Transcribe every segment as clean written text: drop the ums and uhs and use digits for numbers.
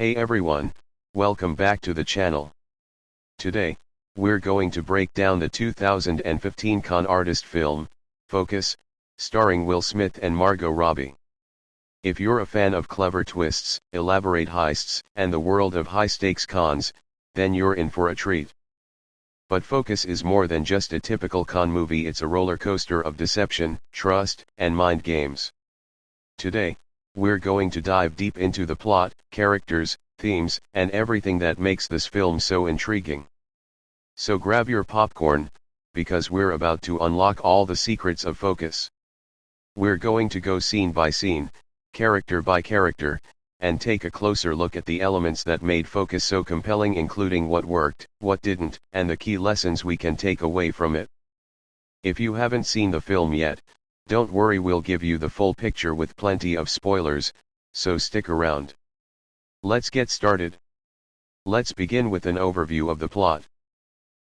Hey everyone, welcome back to the channel. Today, we're going to break down the 2015 con artist film, Focus, starring Will Smith and Margot Robbie. If you're a fan of clever twists, elaborate heists, and the world of high-stakes cons, then you're in for a treat. But Focus is more than just a typical con movie, it's a roller coaster of deception, trust, and mind games. Today, we're going to dive deep into the plot, characters, themes, and everything that makes this film so intriguing. So grab your popcorn, because we're about to unlock all the secrets of Focus. We're going to go scene by scene, character by character, and take a closer look at the elements that made Focus so compelling, including what worked, what didn't, and the key lessons we can take away from it. If you haven't seen the film yet, don't worry, we'll give you the full picture with plenty of spoilers, so stick around. Let's get started. Let's begin with an overview of the plot.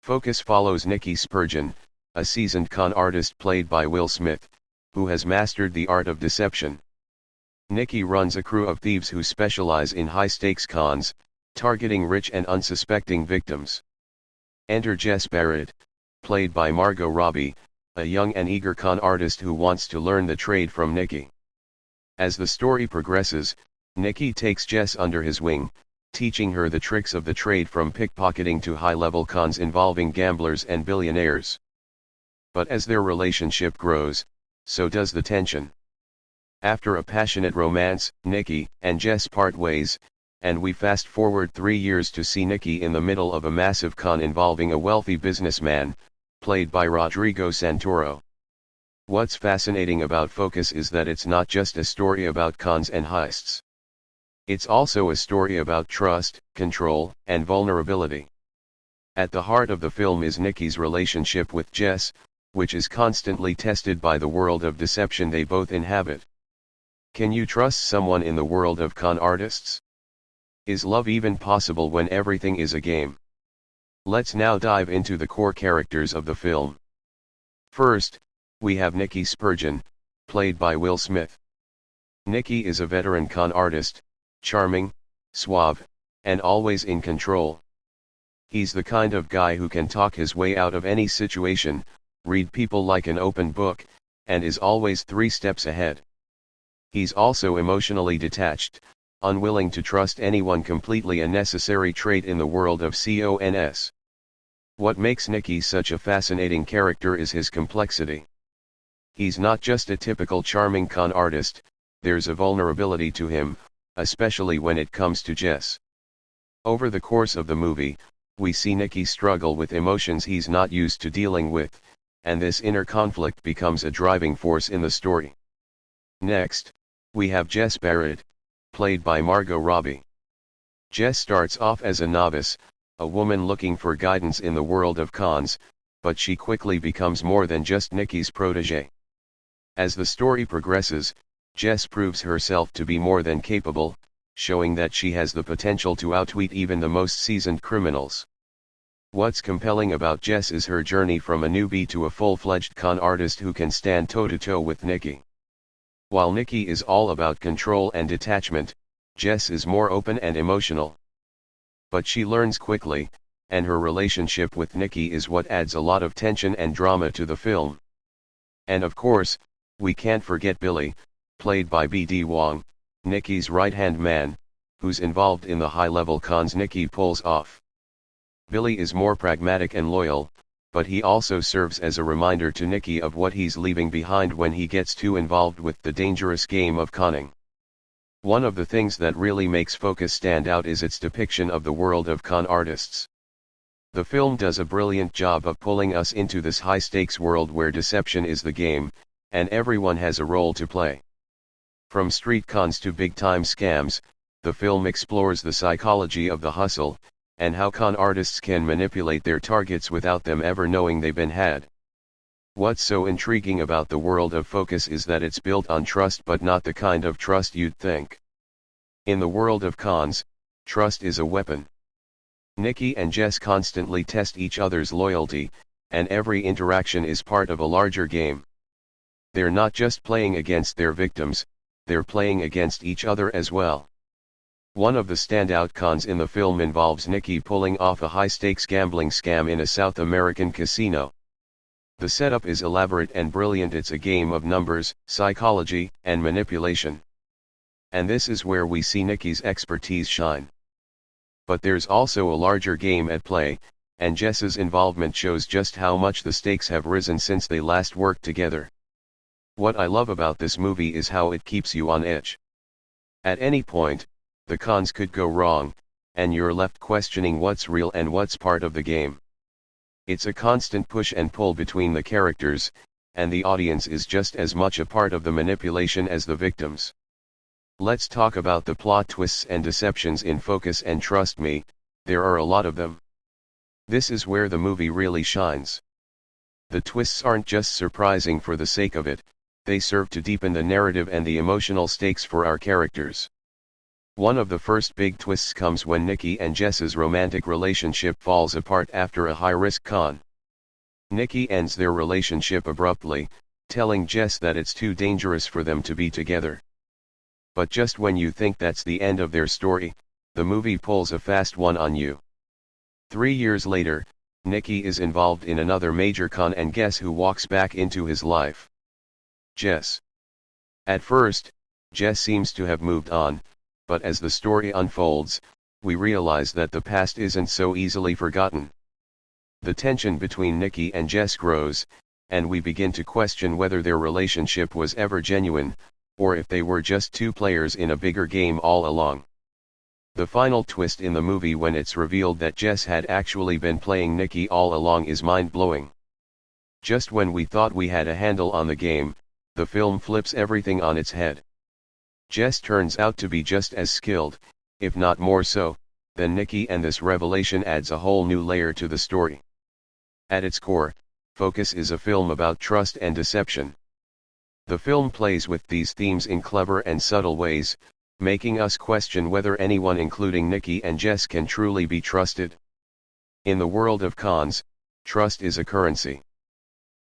Focus follows Nicky Spurgeon, a seasoned con artist played by Will Smith, who has mastered the art of deception. Nicky runs a crew of thieves who specialize in high-stakes cons, targeting rich and unsuspecting victims. Enter Jess Barrett, played by Margot Robbie, a young and eager con artist who wants to learn the trade from Nicky. As the story progresses, Nicky takes Jess under his wing, teaching her the tricks of the trade from pickpocketing to high-level cons involving gamblers and billionaires. But as their relationship grows, so does the tension. After a passionate romance, Nicky and Jess part ways, and we fast forward 3 years to see Nicky in the middle of a massive con involving a wealthy businessman, played by Rodrigo Santoro. What's fascinating about Focus is that it's not just a story about cons and heists. It's also a story about trust, control, and vulnerability. At the heart of the film is Nicky's relationship with Jess, which is constantly tested by the world of deception they both inhabit. Can you trust someone in the world of con artists? Is love even possible when everything is a game? Let's now dive into the core characters of the film. First, we have Nicky Spurgeon, played by Will Smith. Nicky is a veteran con artist, charming, suave, and always in control. He's the kind of guy who can talk his way out of any situation, read people like an open book, and is always 3 steps ahead. He's also emotionally detached, unwilling to trust anyone completely, a necessary trait in the world of cons. What makes Nicky such a fascinating character is his complexity. He's not just a typical charming con artist, there's a vulnerability to him, especially when it comes to Jess. Over the course of the movie, we see Nicky struggle with emotions he's not used to dealing with, and this inner conflict becomes a driving force in the story. Next, we have Jess Barrett, played by Margot Robbie. Jess starts off as a novice, a woman looking for guidance in the world of cons, but she quickly becomes more than just Nicky's protégé. As the story progresses, Jess proves herself to be more than capable, showing that she has the potential to outwit even the most seasoned criminals. What's compelling about Jess is her journey from a newbie to a full-fledged con artist who can stand toe-to-toe with Nicky. While Nicky is all about control and detachment, Jess is more open and emotional. But she learns quickly, and her relationship with Nicky is what adds a lot of tension and drama to the film. And of course, we can't forget Billy, played by B.D. Wong, Nicky's right-hand man, who's involved in the high-level cons Nicky pulls off. Billy is more pragmatic and loyal, but he also serves as a reminder to Nicky of what he's leaving behind when he gets too involved with the dangerous game of conning. One of the things that really makes Focus stand out is its depiction of the world of con artists. The film does a brilliant job of pulling us into this high-stakes world where deception is the game, and everyone has a role to play. From street cons to big-time scams, the film explores the psychology of the hustle, and how con artists can manipulate their targets without them ever knowing they've been had. What's so intriguing about the world of Focus is that it's built on trust, but not the kind of trust you'd think. In the world of cons, trust is a weapon. Nicky and Jess constantly test each other's loyalty, and every interaction is part of a larger game. They're not just playing against their victims, they're playing against each other as well. One of the standout cons in the film involves Nikki pulling off a high-stakes gambling scam in a South American casino. The setup is elaborate and brilliant. It's a game of numbers, psychology, and manipulation. And this is where we see Nikki's expertise shine. But there's also a larger game at play, and Jess's involvement shows just how much the stakes have risen since they last worked together. What I love about this movie is how it keeps you on edge. At any point, the cons could go wrong, and you're left questioning what's real and what's part of the game. It's a constant push and pull between the characters, and the audience is just as much a part of the manipulation as the victims. Let's talk about the plot twists and deceptions in Focus, and trust me, there are a lot of them. This is where the movie really shines. The twists aren't just surprising for the sake of it, they serve to deepen the narrative and the emotional stakes for our characters. One of the first big twists comes when Nikki and Jess's romantic relationship falls apart after a high-risk con. Nikki ends their relationship abruptly, telling Jess that it's too dangerous for them to be together. But just when you think that's the end of their story, the movie pulls a fast one on you. 3 years later, Nikki is involved in another major con, and guess who walks back into his life? Jess. At first, Jess seems to have moved on, but as the story unfolds, we realize that the past isn't so easily forgotten. The tension between Nikki and Jess grows, and we begin to question whether their relationship was ever genuine, or if they were just two players in a bigger game all along. The final twist in the movie, when it's revealed that Jess had actually been playing Nikki all along, is mind-blowing. Just when we thought we had a handle on the game, the film flips everything on its head. Jess turns out to be just as skilled, if not more so, than Nikki, and this revelation adds a whole new layer to the story. At its core, Focus is a film about trust and deception. The film plays with these themes in clever and subtle ways, making us question whether anyone, including Nikki and Jess, can truly be trusted. In the world of cons, trust is a currency.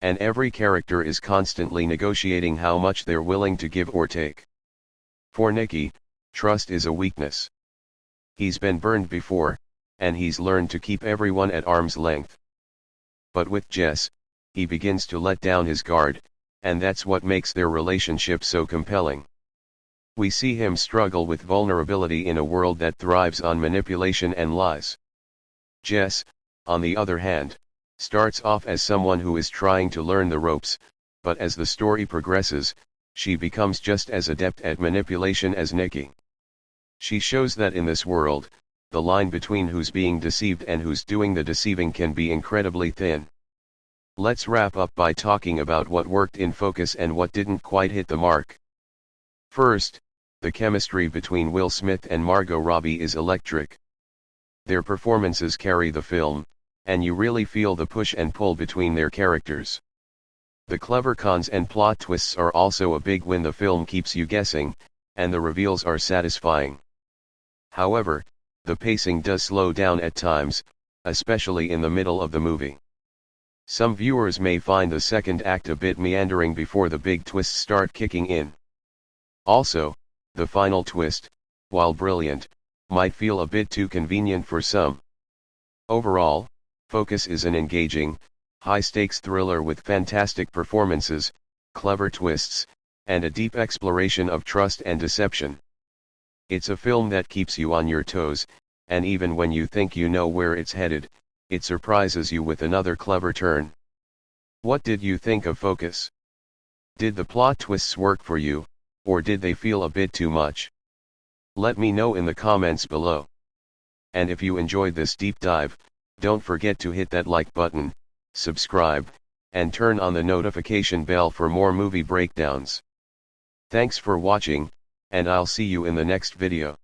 And every character is constantly negotiating how much they're willing to give or take. For Nikki, trust is a weakness. He's been burned before, and he's learned to keep everyone at arm's length. But with Jess, he begins to let down his guard, and that's what makes their relationship so compelling. We see him struggle with vulnerability in a world that thrives on manipulation and lies. Jess, on the other hand, starts off as someone who is trying to learn the ropes, but as the story progresses, she becomes just as adept at manipulation as Nikki. She shows that in this world, the line between who's being deceived and who's doing the deceiving can be incredibly thin. Let's wrap up by talking about what worked in Focus and what didn't quite hit the mark. First, the chemistry between Will Smith and Margot Robbie is electric. Their performances carry the film, and you really feel the push and pull between their characters. The clever cons and plot twists are also a big win. The film keeps you guessing, and the reveals are satisfying. However, the pacing does slow down at times, especially in the middle of the movie. Some viewers may find the second act a bit meandering before the big twists start kicking in. Also, the final twist, while brilliant, might feel a bit too convenient for some. Overall, Focus is an engaging, high-stakes thriller with fantastic performances, clever twists, and a deep exploration of trust and deception. It's a film that keeps you on your toes, and even when you think you know where it's headed, it surprises you with another clever turn. What did you think of Focus? Did the plot twists work for you, or did they feel a bit too much? Let me know in the comments below. And if you enjoyed this deep dive, don't forget to hit that like button, subscribe, and turn on the notification bell for more movie breakdowns. Thanks for watching, and I'll see you in the next video.